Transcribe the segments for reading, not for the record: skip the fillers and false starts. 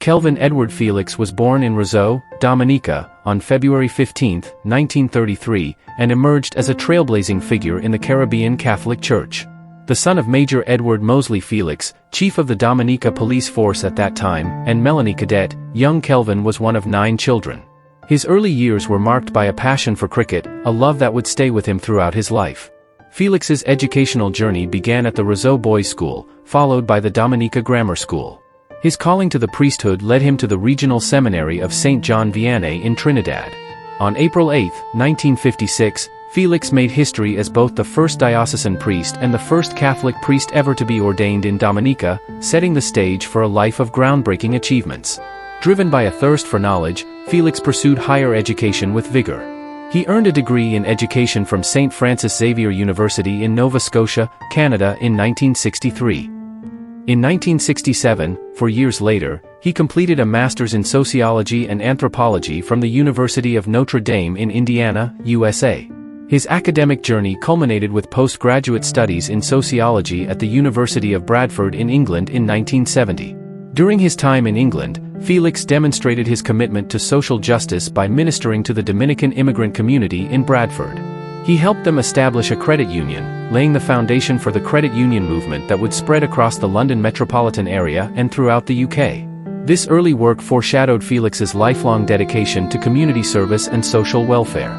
Kelvin Edward Felix was born in Roseau, Dominica, on February 15, 1933, and emerged as a trailblazing figure in the Caribbean Catholic Church. The son of Major Edward Mosley Felix, chief of the Dominica police force at that time, and Melanie Cadet, young Kelvin was one of 9 children. His early years were marked by a passion for cricket, a love that would stay with him throughout his life. Felix's educational journey began at the Roseau Boys' School, followed by the Dominica Grammar School. His calling to the priesthood led him to the regional seminary of St. John Vianney in Trinidad. On April 8, 1956, Felix made history as both the first diocesan priest and the first Catholic priest ever to be ordained in Dominica, setting the stage for a life of groundbreaking achievements. Driven by a thirst for knowledge, Felix pursued higher education with vigor. He earned a degree in education from St. Francis Xavier University in Nova Scotia, Canada in 1963. In 1967, 4 years later, he completed a master's in sociology and anthropology from the University of Notre Dame in Indiana, USA. His academic journey culminated with postgraduate studies in sociology at the University of Bradford in England in 1970. During his time in England, Felix demonstrated his commitment to social justice by ministering to the Dominican immigrant community in Bradford. He helped them establish a credit union, laying the foundation for the credit union movement that would spread across the London metropolitan area and throughout the UK. This early work foreshadowed Felix's lifelong dedication to community service and social welfare.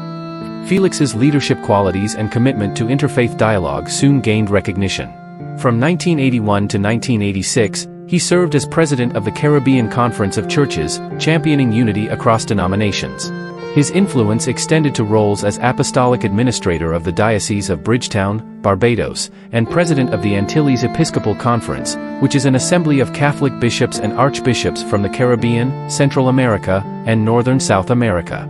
Felix's leadership qualities and commitment to interfaith dialogue soon gained recognition. From 1981 to 1986, he served as president of the Caribbean Conference of Churches, championing unity across denominations. His influence extended to roles as Apostolic Administrator of the Diocese of Bridgetown, Barbados, and President of the Antilles Episcopal Conference, which is an assembly of Catholic bishops and archbishops from the Caribbean, Central America, and Northern South America.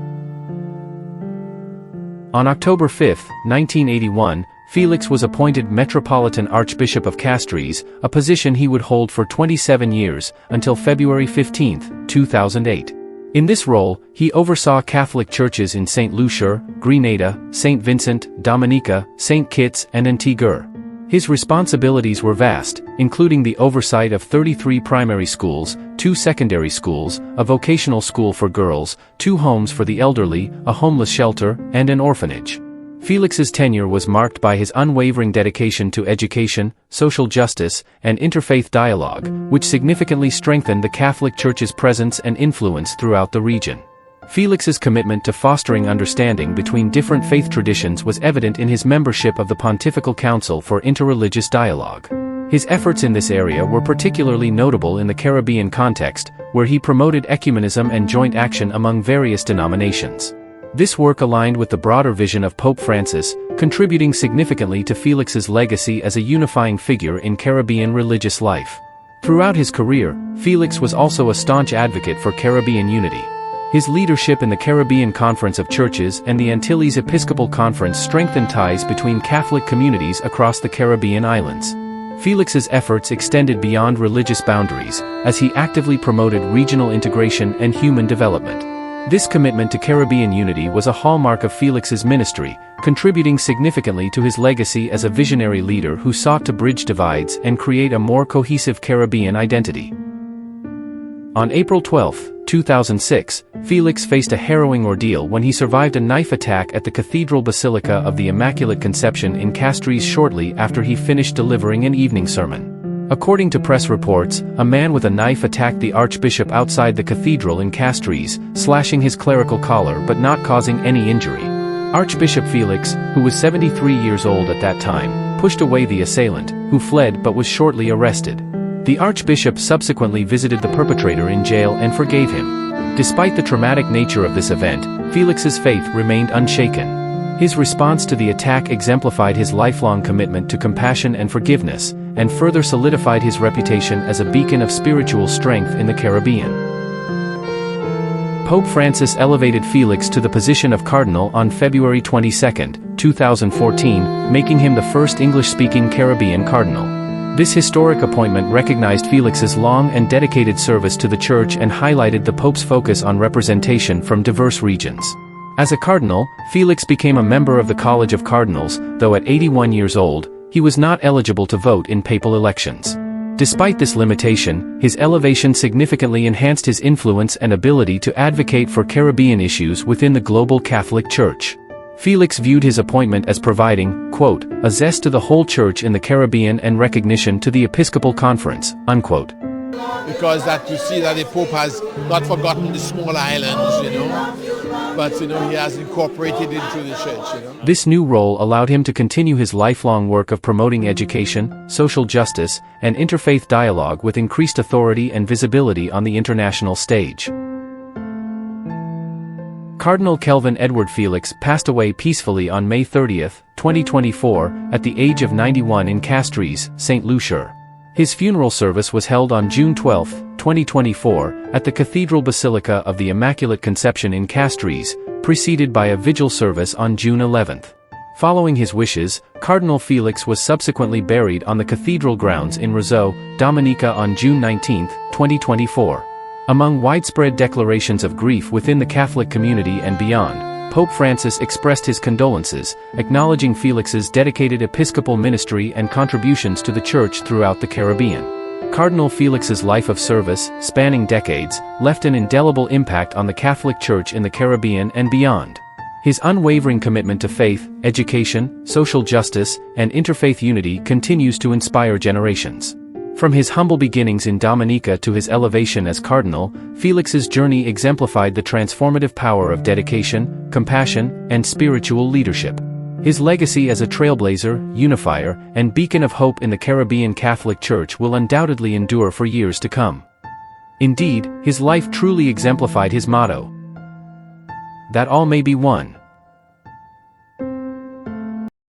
On October 5, 1981, Felix was appointed Metropolitan Archbishop of Castries, a position he would hold for 27 years, until February 15, 2008. In this role, he oversaw Catholic churches in St. Lucia, Grenada, St. Vincent, Dominica, St. Kitts, and Antigua. His responsibilities were vast, including the oversight of 33 primary schools, 2 secondary schools, a vocational school for girls, 2 homes for the elderly, a homeless shelter, and an orphanage. Felix's tenure was marked by his unwavering dedication to education, social justice, and interfaith dialogue, which significantly strengthened the Catholic Church's presence and influence throughout the region. Felix's commitment to fostering understanding between different faith traditions was evident in his membership of the Pontifical Council for Interreligious Dialogue. His efforts in this area were particularly notable in the Caribbean context, where he promoted ecumenism and joint action among various denominations. This work aligned with the broader vision of Pope Francis, contributing significantly to Felix's legacy as a unifying figure in Caribbean religious life. Throughout his career, Felix was also a staunch advocate for Caribbean unity. His leadership in the Caribbean Conference of Churches and the Antilles Episcopal Conference strengthened ties between Catholic communities across the Caribbean islands. Felix's efforts extended beyond religious boundaries, as he actively promoted regional integration and human development. This commitment to Caribbean unity was a hallmark of Felix's ministry, contributing significantly to his legacy as a visionary leader who sought to bridge divides and create a more cohesive Caribbean identity. On April 12, 2006, Felix faced a harrowing ordeal when he survived a knife attack at the Cathedral Basilica of the Immaculate Conception in Castries shortly after he finished delivering an evening sermon. According to press reports, a man with a knife attacked the Archbishop outside the cathedral in Castries, slashing his clerical collar but not causing any injury. Archbishop Felix, who was 73 years old at that time, pushed away the assailant, who fled but was shortly arrested. The Archbishop subsequently visited the perpetrator in jail and forgave him. Despite the traumatic nature of this event, Felix's faith remained unshaken. His response to the attack exemplified his lifelong commitment to compassion and forgiveness, and further solidified his reputation as a beacon of spiritual strength in the Caribbean. Pope Francis elevated Felix to the position of Cardinal on February 22, 2014, making him the first English-speaking Caribbean Cardinal. This historic appointment recognized Felix's long and dedicated service to the Church and highlighted the Pope's focus on representation from diverse regions. As a cardinal, Felix became a member of the College of Cardinals, though at 81 years old, he was not eligible to vote in papal elections. Despite this limitation, his elevation significantly enhanced his influence and ability to advocate for Caribbean issues within the global Catholic Church. Felix viewed his appointment as providing, quote, a zest to the whole Church in the Caribbean and recognition to the Episcopal Conference, unquote. Because that you see that the Pope has not forgotten the small islands, but he has incorporated into the Church. This new role allowed him to continue his lifelong work of promoting education, social justice, and interfaith dialogue with increased authority and visibility on the international stage. Cardinal Kelvin Edward Felix passed away peacefully on May 30, 2024, at the age of 91 in Castries, St. Lucia. His funeral service was held on June 12, 2024, at the Cathedral Basilica of the Immaculate Conception in Castries, preceded by a vigil service on June 11. Following his wishes, Cardinal Felix was subsequently buried on the cathedral grounds in Roseau, Dominica on June 19, 2024. Among widespread declarations of grief within the Catholic community and beyond, Pope Francis expressed his condolences, acknowledging Felix's dedicated episcopal ministry and contributions to the Church throughout the Caribbean. Cardinal Felix's life of service, spanning decades, left an indelible impact on the Catholic Church in the Caribbean and beyond. His unwavering commitment to faith, education, social justice, and interfaith unity continues to inspire generations. From his humble beginnings in Dominica to his elevation as cardinal, Felix's journey exemplified the transformative power of dedication, compassion, and spiritual leadership. His legacy as a trailblazer, unifier, and beacon of hope in the Caribbean Catholic Church will undoubtedly endure for years to come. Indeed, his life truly exemplified his motto, that all may be one.